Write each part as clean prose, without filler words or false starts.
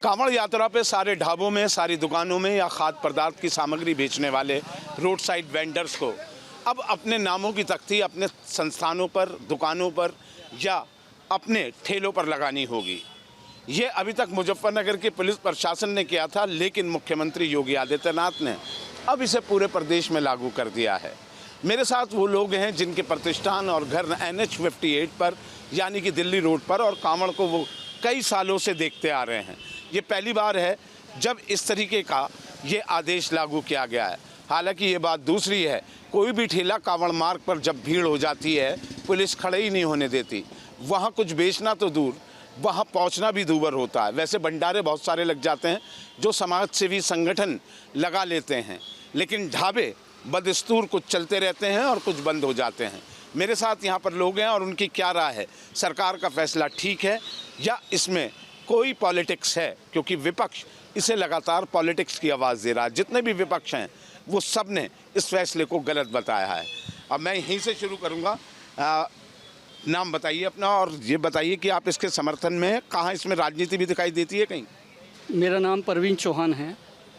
कांवड़ यात्रा पे सारे ढाबों में, सारी दुकानों में या खाद्य पदार्थ की सामग्री बेचने वाले रोड साइड वेंडर्स को अब अपने नामों की तख्ती अपने संस्थानों पर, दुकानों पर या अपने ठेलों पर लगानी होगी। ये अभी तक मुजफ्फरनगर की पुलिस प्रशासन ने किया था, लेकिन मुख्यमंत्री योगी आदित्यनाथ ने अब इसे पूरे प्रदेश में लागू कर दिया है। मेरे साथ वो लोग हैं जिनके प्रतिष्ठान और घर NH 58 पर यानी कि दिल्ली रोड पर, और कांवड़ को वो कई सालों से देखते आ रहे हैं। ये पहली बार है जब इस तरीके का ये आदेश लागू किया गया है। हालांकि ये बात दूसरी है, कोई भी ठेला कांवड़ मार्ग पर जब भीड़ हो जाती है पुलिस खड़े ही नहीं होने देती। वहाँ कुछ बेचना तो दूर, वहाँ पहुँचना भी दूभर होता है। वैसे भंडारे बहुत सारे लग जाते हैं जो समाज सेवी संगठन लगा लेते हैं, लेकिन ढाबे बदस्तूर कुछ चलते रहते हैं और कुछ बंद हो जाते हैं। मेरे साथ यहाँ पर लोग हैं और उनकी क्या राय है, सरकार का फैसला ठीक है या इसमें कोई पॉलिटिक्स है, क्योंकि विपक्ष इसे लगातार पॉलिटिक्स की आवाज़ दे रहा है। जितने भी विपक्ष हैं वो सब ने इस फैसले को गलत बताया है। अब मैं यहीं से शुरू करूँगा। नाम बताइए अपना और ये बताइए कि आप इसके समर्थन में हैं, कहाँ इसमें राजनीति भी दिखाई देती है कहीं? मेरा नाम परवीन चौहान है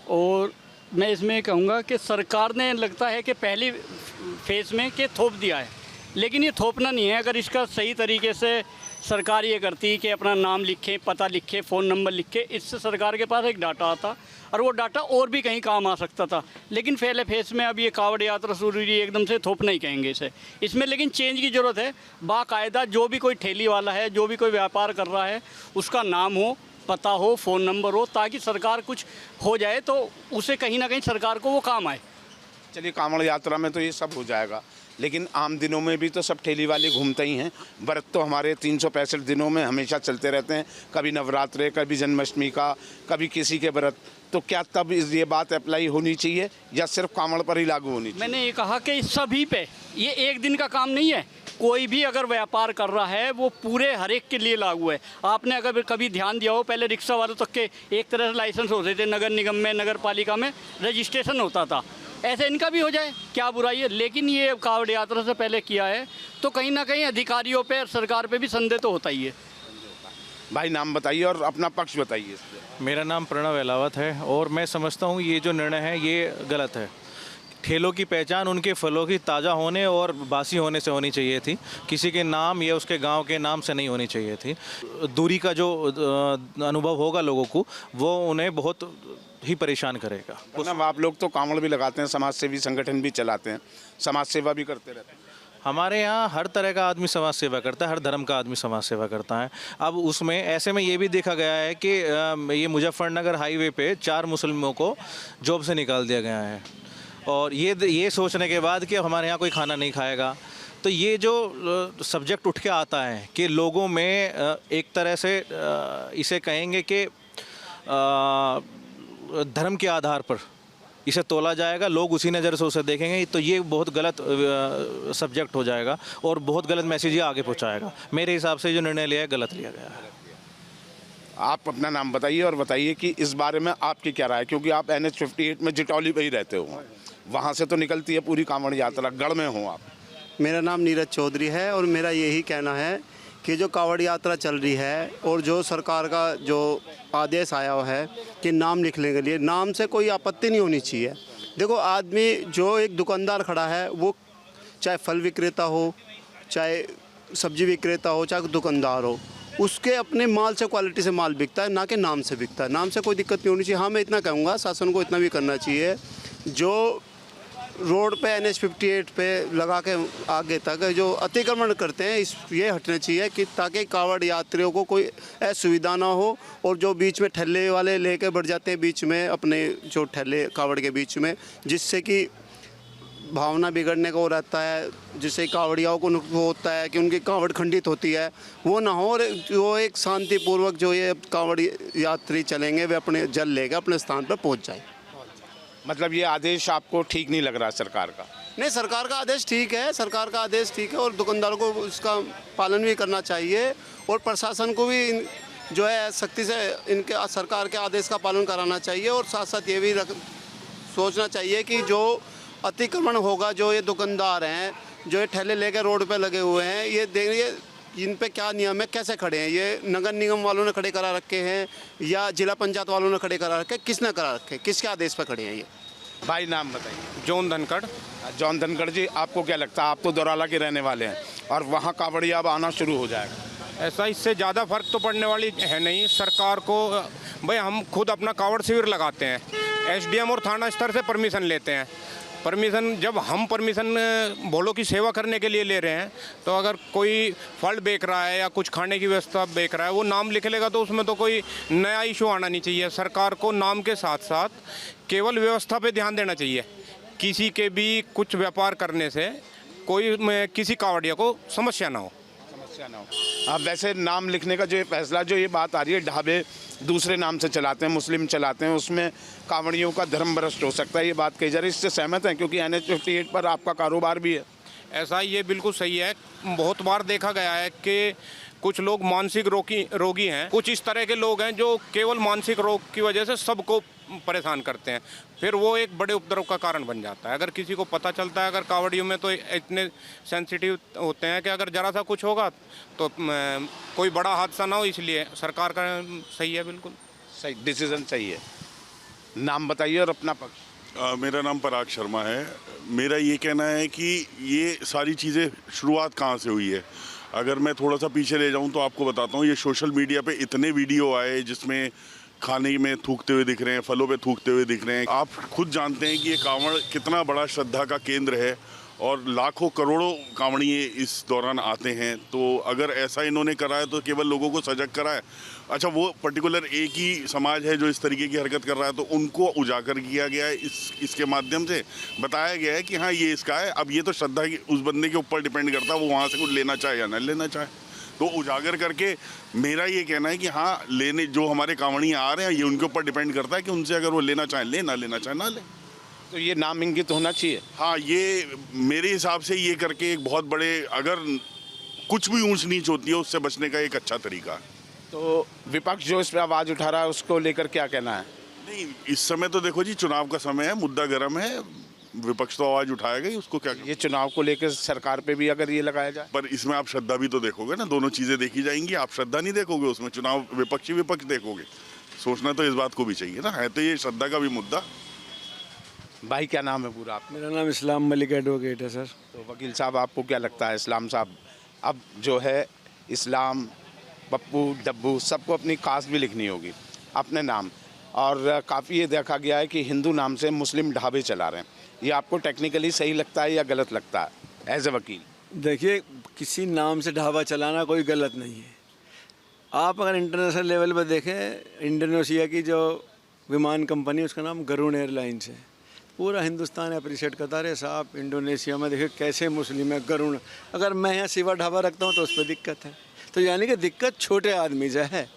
और मैं इसमें कहूँगा कि सरकार ने लगता है कि पहली फेज़ में कि थोप दिया है, लेकिन ये थोपना नहीं है। अगर इसका सही तरीके से सरकार ये करती कि अपना नाम लिखे, पता लिखे, फ़ोन नंबर लिखे, इससे सरकार के पास एक डाटा आता और वो डाटा और भी कहीं काम आ सकता था। लेकिन पहले फेज़ में अब ये कांवड़ यात्रा शुरू हुई, एकदम से थोप नहीं कहेंगे इसे। इसमें लेकिन चेंज की ज़रूरत है। बाकायदा जो भी कोई ठेली वाला है, जो भी कोई व्यापार कर रहा है, उसका नाम हो, पता हो, फ़ोन नंबर हो, ताकि सरकार कुछ हो जाए तो उसे कहीं ना कहीं सरकार को वो काम आए। चलिए, कांवड़ यात्रा में तो ये सब हो जाएगा, लेकिन आम दिनों में भी तो सब ठेली वाले घूमते ही हैं। व्रत तो हमारे 365 दिनों में हमेशा चलते रहते हैं, कभी नवरात्रे, कभी जन्माष्टमी का, कभी किसी के व्रत। तो क्या तब ये बात अप्लाई होनी चाहिए या सिर्फ कांवड़ पर ही लागू होनी चाहिए? मैंने ये कहा कि सभी पे, ये एक दिन का काम नहीं है। कोई भी अगर व्यापार कर रहा है वो पूरे हर एक के लिए लागू है। आपने अगर कभी ध्यान दिया हो, पहले रिक्शा वालों तक के एक तरह से लाइसेंस होते थे, नगर निगम में, नगर पालिका में रजिस्ट्रेशन होता था। ऐसे इनका भी हो जाए, क्या बुराई है? लेकिन ये कांवड़ यात्रा से पहले किया है तो कहीं ना कहीं अधिकारियों पे, सरकार पे भी संदेह तो होता ही है। भाई नाम बताइए और अपना पक्ष बताइए। मेरा नाम प्रणव अहलावत है और मैं समझता हूँ ये जो निर्णय है ये गलत है। ठेलों की पहचान उनके फलों की ताज़ा होने और बासी होने से होनी चाहिए थी, किसी के नाम या उसके गांव के नाम से नहीं होनी चाहिए थी। दूरी का जो अनुभव होगा लोगों को, वो उन्हें बहुत ही परेशान करेगा। मतलब आप लोग तो कांवड़ भी लगाते हैं, समाज सेवी संगठन भी चलाते हैं, समाज सेवा भी करते रहते हैं। हमारे यहाँ हर तरह का आदमी समाज सेवा करता है, हर धर्म का आदमी समाज सेवा करता है। अब उसमें ऐसे में ये भी देखा गया है कि ये मुजफ्फरनगर हाईवे पे 4 मुस्लिमों को जॉब से निकाल दिया गया है, और ये सोचने के बाद कि हमारे यहाँ कोई खाना नहीं खाएगा। तो ये जो सब्जेक्ट उठ के आता है कि लोगों में एक तरह से इसे कहेंगे कि धर्म के आधार पर इसे तोला जाएगा, लोग उसी नज़र से उसे देखेंगे, तो ये बहुत गलत सब्जेक्ट हो जाएगा और बहुत गलत मैसेज ये आगे पहुंचाएगा। मेरे हिसाब से जो निर्णय लिया है गलत लिया गया है। आप अपना नाम बताइए और बताइए कि इस बारे में आपकी क्या राय है, क्योंकि आप NH 58 में जिटौली पे ही रहते हो, वहाँ से तो निकलती है पूरी कांवड़ यात्रा, गढ़ में हो आप। मेरा नाम नीरज चौधरी है और मेरा यही कहना है कि जो कांवड़ यात्रा चल रही है और जो सरकार का जो आदेश आया हुआ है कि नाम लिखने के लिए, नाम से कोई आपत्ति नहीं होनी चाहिए। देखो, आदमी जो एक दुकानदार खड़ा है, वो चाहे फल विक्रेता हो, चाहे सब्जी विक्रेता हो, चाहे दुकानदार हो, उसके अपने माल से, क्वालिटी से माल बिकता है, ना कि नाम से बिकता है। नाम से कोई दिक्कत नहीं होनी चाहिए। हाँ, मैं इतना कहूँगा, शासन को इतना भी करना चाहिए, जो रोड पे NH 58 पे लगा के आगे तक जो अतिक्रमण करते हैं, ये हटना चाहिए कि ताकि कांवड़ यात्रियों को कोई असुविधा ना हो। और जो बीच में ठेले वाले लेके बढ़ जाते हैं बीच में, अपने जो ठेले कांवड़ के बीच में, जिससे कि भावना बिगड़ने का वो रहता है, जिससे कांवड़ियाओं को होता है कि उनकी कांवड़ खंडित होती है, वो ना हो। और जो एक शांतिपूर्वक जो ये कांवड़ यात्री चलेंगे वे अपने जल लेकर अपने स्थान पर पहुँच जाए। मतलब ये आदेश आपको ठीक नहीं लग रहा सरकार का? नहीं, सरकार का आदेश ठीक है, सरकार का आदेश ठीक है और दुकानदारों को उसका पालन भी करना चाहिए और प्रशासन को भी जो है सख्ती से इनके सरकार के आदेश का पालन कराना चाहिए। और साथ साथ ये भी सोचना चाहिए कि जो अतिक्रमण होगा, जो ये दुकानदार हैं, जो ये ठेले लेकर रोड पे लगे हुए हैं, ये इन पे क्या नियम है, कैसे खड़े हैं? ये नगर निगम वालों ने खड़े करा रखे हैं या जिला पंचायत वालों ने खड़े करा रखे हैं? किसने करा रखे हैं? किसके आदेश पर खड़े हैं ये? भाई नाम बताइए। जॉन धनखड़। जॉन धनखड़ जी, आपको क्या लगता है? आप तो दौराला के रहने वाले हैं और वहाँ कावड़िया अब आना शुरू हो जाएगा। ऐसा इससे ज़्यादा फर्क तो पड़ने वाली है नहीं सरकार को। भाई हम खुद अपना कावड़ शिविर लगाते हैं, एसडीएम और थाना स्तर से परमिशन लेते हैं। परमिशन जब हम परमिशन भोलों की सेवा करने के लिए ले रहे हैं, तो अगर कोई फल बेच रहा है या कुछ खाने की व्यवस्था बेच रहा है, वो नाम लिख लेगा तो उसमें तो कोई नया इशू आना नहीं चाहिए। सरकार को नाम के साथ साथ केवल व्यवस्था पे ध्यान देना चाहिए। किसी के भी कुछ व्यापार करने से कोई किसी कावड़िया को समस्या ना हो। समस्या ना हो। अब वैसे नाम लिखने का जो ये फैसला, जो ये बात आ रही है, ढाबे दूसरे नाम से चलाते हैं, मुस्लिम चलाते हैं, उसमें कांवड़ियों का धर्म भ्रष्ट हो सकता है, ये बात कही जा रही है। इससे सहमत हैं? क्योंकि NH 58 पर आपका कारोबार भी है। ऐसा ये बिल्कुल सही है। बहुत बार देखा गया है कि कुछ लोग मानसिक रोगी हैं, कुछ इस तरह के लोग हैं जो केवल मानसिक रोग की वजह से सबको परेशान करते हैं, फिर वो एक बड़े उपद्रव का कारण बन जाता है। अगर किसी को पता चलता है, अगर कावड़ियों में तो इतने सेंसिटिव होते हैं कि अगर ज़रा सा कुछ होगा तो कोई बड़ा हादसा ना हो, इसलिए सरकार का सही है, बिल्कुल सही डिसीजन सही है। नाम बताइए और अपना पक्ष। मेरा नाम पराग शर्मा है। मेरा ये कहना है कि ये सारी चीज़ें शुरुआत कहाँ से हुई है। अगर मैं थोड़ा सा पीछे ले जाऊँ तो आपको बताता हूँ, ये सोशल मीडिया पे इतने वीडियो आए जिसमें खाने में थूकते हुए दिख रहे हैं, फलों पे थूकते हुए दिख रहे हैं। आप खुद जानते हैं कि ये कांवड़ कितना बड़ा श्रद्धा का केंद्र है और लाखों करोड़ों कांवड़िए इस दौरान आते हैं। तो अगर ऐसा इन्होंने करा है तो केवल लोगों को सजग करा है। अच्छा, वो पर्टिकुलर एक ही समाज है जो इस तरीके की हरकत कर रहा है, तो उनको उजागर किया गया है। इसके माध्यम से बताया गया है कि हाँ ये इसका है। अब ये तो श्रद्धा की उस बंदे के ऊपर डिपेंड करता है, वो वहाँ से कुछ लेना चाहे या न लेना चाहे। तो उजागर करके मेरा ये कहना है कि हाँ, लेने जो हमारे कांवड़िए आ रहे हैं ये उनके ऊपर डिपेंड करता है कि उनसे अगर वो लेना चाहें ले, ना लेना चाहे ना ले। तो ये नाम इंगित होना चाहिए। हाँ, ये मेरे हिसाब से ये करके एक बहुत बड़े, अगर कुछ भी ऊंच नीच होती है उससे बचने का एक अच्छा तरीका है। तो विपक्ष जो इस पर आवाज़ उठा रहा है उसको लेकर क्या कहना है? नहीं, इस समय तो देखो जी, चुनाव का समय है, मुद्दा गर्म है, विपक्ष तो आवाज़ उठाएगा ही, उसको क्या। ये चुनाव को लेकर सरकार पे भी अगर ये लगाया जाए, पर इसमें आप श्रद्धा भी तो देखोगे ना, दोनों चीज़ें देखी जाएंगी। आप श्रद्धा नहीं देखोगे उसमें, चुनाव विपक्षी विपक्ष देखोगे। सोचना तो इस बात को भी चाहिए ना, है तो ये श्रद्धा का भी मुद्दा। भाई क्या नाम है पूरा आपका? मेरा नाम इस्लाम मलिक एडवोकेट है सर। तो वकील साहब, आपको क्या लगता है इस्लाम साहब, अब जो है इस्लाम, पप्पू, डब्बू, सबको अपनी कास्ट भी लिखनी होगी, अपने नाम, और काफ़ी ये देखा गया है कि हिंदू नाम से मुस्लिम ढाबे चला रहे हैं, ये आपको टेक्निकली सही लगता है या गलत लगता है एज ए वकील? देखिए, किसी नाम से ढाबा चलाना कोई गलत नहीं है। आप अगर इंटरनेशनल लेवल पर देखें, इंडोनेशिया की जो विमान कंपनी, उसका नाम गरुड़ एयरलाइंस है। पूरा हिंदुस्तान अप्रिशिएट करता है, साहब इंडोनेशिया में देखिए कैसे मुस्लिम है, गरुड़। अगर मैं यहाँ सिवा ढाबा रखता हूँ तो उस पर दिक्कत है। तो यानी कि दिक्कत छोटे आदमी से है,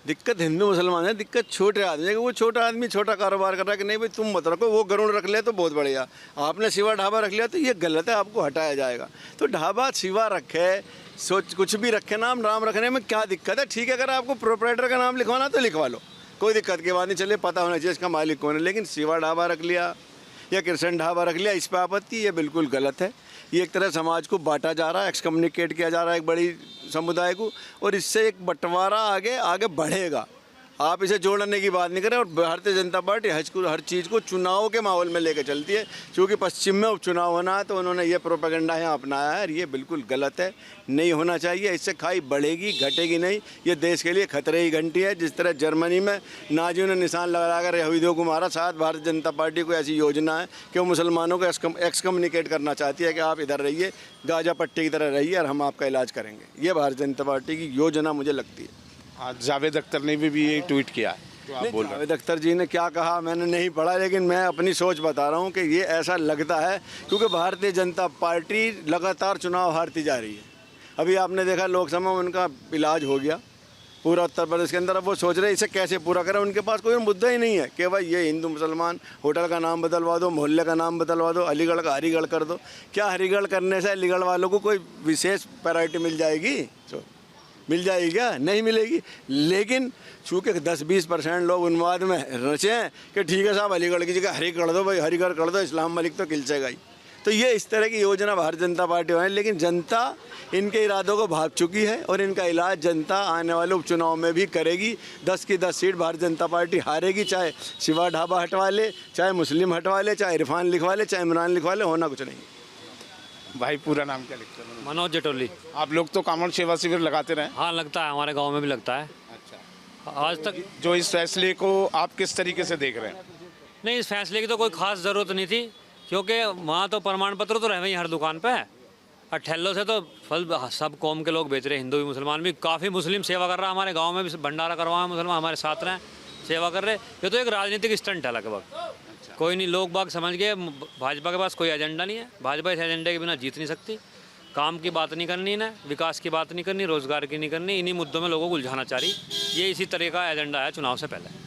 दिक्कत हिंदू मुसलमान है, दिक्कत छोटे आदमी है कि वो छोटा आदमी छोटा कारोबार कर रहा है कि नहीं भाई तुम मत रखो, वो गरुड़ रख ले तो बहुत बढ़िया, आपने सिवा ढाबा रख लिया तो ये गलत है, आपको हटाया जाएगा। तो ढाबा सिवा रखे, सोच कुछ भी रखे, नाम रखने में क्या दिक्कत है? ठीक है, अगर आपको प्रोपराइटर का नाम लिखवाना तो लिखवा लो, कोई दिक्कत की बात नहीं, चलिए पता होना चाहिए इसका मालिक कौन है। लेकिन सिवा ढाबा रख लिया या कृष्ण ढाबा रख लिया, इस पर आपत्ति, ये बिल्कुल गलत है। ये एक तरह समाज को बांटा जा रहा है, एक्सकम्युनिकेट किया जा रहा है एक बड़ी समुदाय को, और इससे एक बंटवारा आगे बढ़ेगा। आप इसे जोड़ने की बात नहीं करें। और भारतीय जनता पार्टी हर चीज़ को चुनाव के माहौल में लेकर चलती है, क्योंकि पश्चिम में उपचुनाव होना है तो उन्होंने ये प्रोपेगेंडा यहाँ अपनाया है, और ये बिल्कुल गलत है, नहीं होना चाहिए। इससे खाई बढ़ेगी, घटेगी नहीं। ये देश के लिए खतरे की घंटी है। जिस तरह जर्मनी में नाजियों ने निशान लगाकर यहूदियों को मारा, साथ भारतीय जनता पार्टी को ऐसी योजना है कि वो मुसलमानों को एक्सकम्युनिकेट करना चाहती है कि आप इधर रहिए, गाजा पट्टी की तरह रहिए और हम आपका इलाज करेंगे। ये भारतीय जनता पार्टी की योजना मुझे लगती है। आज जावेद अख्तर ने भी ये ट्वीट किया है, तो आप बोल रहे हैं। जावेद अख्तर जी ने क्या कहा मैंने नहीं पढ़ा, लेकिन मैं अपनी सोच बता रहा हूँ कि ये ऐसा लगता है क्योंकि भारतीय जनता पार्टी लगातार चुनाव हारती जा रही है। अभी आपने देखा लोकसभा में उनका इलाज हो गया पूरा उत्तर प्रदेश के अंदर। अब वो सोच रहे हैं इसे कैसे पूरा करें, उनके पास कोई मुद्दा ही नहीं है कि भाई ये हिंदू मुसलमान, होटल का नाम बदलवा दो, मोहल्ले का नाम बदलवा दो, अलीगढ़ का हरिगढ़ कर दो। क्या हरिगढ़ करने से अलीगढ़ वालों को कोई विशेष प्रायोरिटी मिल जाएगी? मिल जाएगी क्या? नहीं मिलेगी। लेकिन चूँकि 10-20% लोग उन्माद में रचे हैं कि ठीक है साहब अलीगढ़ की जगह हरिगढ़ कर दो, भाई हरिगढ़ कर दो, इस्लाम मलिक तो खिलचेगा ही। तो ये इस तरह की योजना भारतीय जनता पार्टी है, लेकिन जनता इनके इरादों को भाप चुकी है और इनका इलाज जनता आने वाले उपचुनाव में भी करेगी। 10 की 10 सीट भारतीय जनता पार्टी हारेगी, चाहे शिवा ढाबा हटवा ले, चाहे मुस्लिम हटवा ले, चाहे इरफान लिखवा ले, चाहे इमरान लिखवा ले, होना कुछ नहीं। भाई पूरा नाम क्या लिखते हैं? मनोज जटोली। आप लोग तो कांवड़ सेवा शिविर लगाते रहे? हाँ लगता है, हमारे गांव में भी लगता है। अच्छा, आज तक जो इस फैसले को आप किस तरीके से देख रहे हैं? नहीं, इस फैसले की तो कोई खास ज़रूरत नहीं थी, क्योंकि वहाँ तो प्रमाण पत्र तो रहे ही हर दुकान पे। और ठेलों से तो फल सब कौम के लोग बेच रहे, हिंदू भी मुसलमान भी। काफ़ी मुस्लिम सेवा कर रहा है, हमारे गांव में भी भंडारा करवाए मुसलमान हमारे साथ रहे, सेवा कर रहे। ये तो एक राजनीतिक स्टंट है लगभग। कोई नहीं, लोग बाग समझ गए भाजपा के पास कोई एजेंडा नहीं है, भाजपा इस एजेंडे के बिना जीत नहीं सकती। काम की बात नहीं करनी ना, विकास की बात नहीं करनी, रोजगार की नहीं करनी, इन्हीं मुद्दों में लोगों को उलझाना चाह रही। ये इसी तरह का एजेंडा है चुनाव से पहले।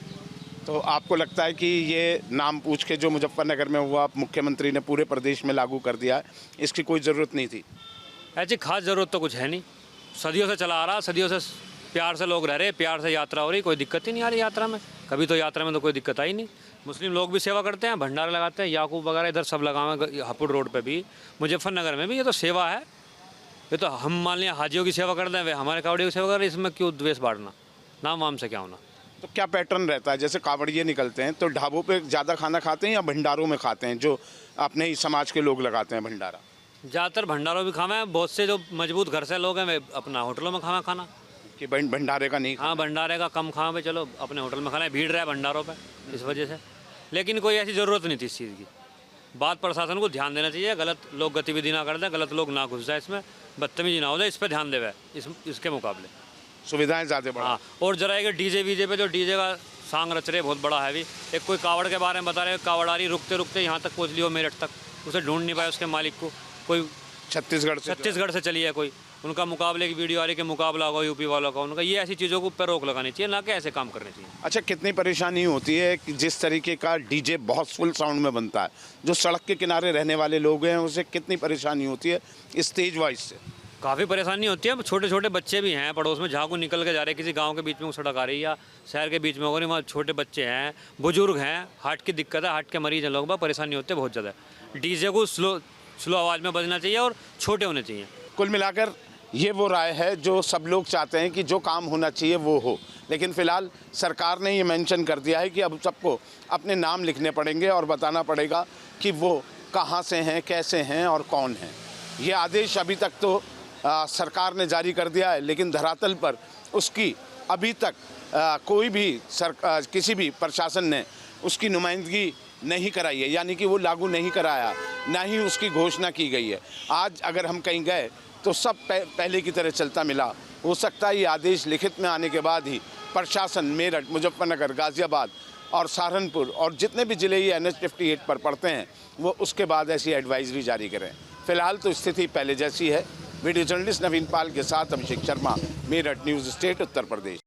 तो आपको लगता है कि ये नाम पूछ के जो मुजफ्फरनगर में हुआ, मुख्यमंत्री ने पूरे प्रदेश में लागू कर दिया है, इसकी कोई ज़रूरत नहीं थी? ऐसी खास ज़रूरत तो कुछ है नहीं, सदियों से चला आ रहा, सदियों से प्यार से लोग रह रहे, प्यार से यात्रा हो रही, कोई दिक्कत ही नहीं आ रही यात्रा में। कभी तो यात्रा में तो कोई दिक्कत आई नहीं। मुस्लिम लोग भी सेवा करते हैं, भंडारे लगाते हैं, याकूब वगैरह इधर सब लगावे, हापुड़ रोड पे भी, मुजफ्फरनगर में भी। ये तो सेवा है, ये तो हम मान लिया हाजियों की सेवा करते हैं, वे हमारे कावड़ियों की सेवा कर रहे हैं, इसमें क्यों द्वेष बांटना, नाम वाम से क्या होना। तो क्या पैटर्न रहता है? जैसे कावड़िए निकलते हैं तो ढाबों पे ज़्यादा खाना खाते हैं या भंडारों में खाते हैं, जो अपने ही समाज के लोग लगाते हैं भंडारा? ज़्यादातर भंडारों भी खावे हैं, बहुत से जो मजबूत घर से लोग हैं वे अपना होटलों में खाना खाना। कि भंडारे का नहीं? हाँ, भंडारे का कम खावे, चलो अपने होटल में खाना, भीड़ रहा है भंडारों पे इस वजह से। लेकिन कोई ऐसी ज़रूरत नहीं थी इस चीज़ की। बात प्रशासन को ध्यान देना चाहिए, गलत लोग गतिविधि ना कर दें, गलत लोग ना घुस जाए इसमें, बदतमीजी ना हो जाए, इस पर ध्यान देवे इसके मुकाबले। सुविधाएं ज़्यादा बढ़ा। हाँ, और जरा एक डीजे वीजे पे जो डीजे का सांग रच रहे बहुत बड़ा हैवी। एक कोई कावड़ के बारे में बता रहे, कावड़ आ रही, रुकते रुकते यहाँ तक पहुँच लियो मेरठ तक, उसे ढूंढ नहीं पाए उसके मालिक को। कोई छत्तीसगढ़ से चली है कोई, उनका मुकाबले की वीडियो आ रही कि मुकाबला होगा यूपी वालों का उनका। ये ऐसी चीज़ों को ऊपर रोक लगानी चाहिए, ना कि ऐसे काम करने चाहिए। अच्छा, कितनी परेशानी होती है कि जिस तरीके का डीजे बहुत फुल साउंड में बनता है, जो सड़क के किनारे रहने वाले लोग हैं उसे कितनी परेशानी होती है इस तेज वॉइस से? काफ़ी परेशानी होती है। छोटे छोटे बच्चे भी हैं पड़ोस में, जहाँ को निकल के जा रहे हैं, किसी गांव के बीच में सड़क आ रही है या शहर के बीच में हो रही, वहाँ छोटे बच्चे हैं, बुजुर्ग हैं, हार्ट की दिक्कत है, हार्ट के मरीज हैं लोग, परेशानी होती है बहुत ज़्यादा। डीजे को स्लो आवाज़ में बजना चाहिए और छोटे होने चाहिए। कुल मिलाकर ये वो राय है जो सब लोग चाहते हैं कि जो काम होना चाहिए वो हो, लेकिन फ़िलहाल सरकार ने ये मेंशन कर दिया है कि अब सबको अपने नाम लिखने पड़ेंगे और बताना पड़ेगा कि वो कहाँ से हैं, कैसे हैं और कौन हैं। ये आदेश अभी तक तो सरकार ने जारी कर दिया है, लेकिन धरातल पर उसकी अभी तक कोई भी किसी भी प्रशासन ने उसकी नुमाइंदगी नहीं कराई है, यानी कि वो लागू नहीं कराया, ना ही उसकी घोषणा की गई है। आज अगर हम कहीं गए तो सब पहले की तरह चलता मिला। हो सकता है ये आदेश लिखित में आने के बाद ही प्रशासन मेरठ, मुजफ्फरनगर, गाज़ियाबाद और सहारनपुर और जितने भी ज़िले ये NH 58 पर पड़ते हैं वो उसके बाद ऐसी एडवाइजरी जारी करें। फ़िलहाल तो स्थिति पहले जैसी है। वीडियो जर्नलिस्ट नवीन पाल के साथ अभिषेक शर्मा, मेरठ न्यूज़ स्टेट, उत्तर प्रदेश।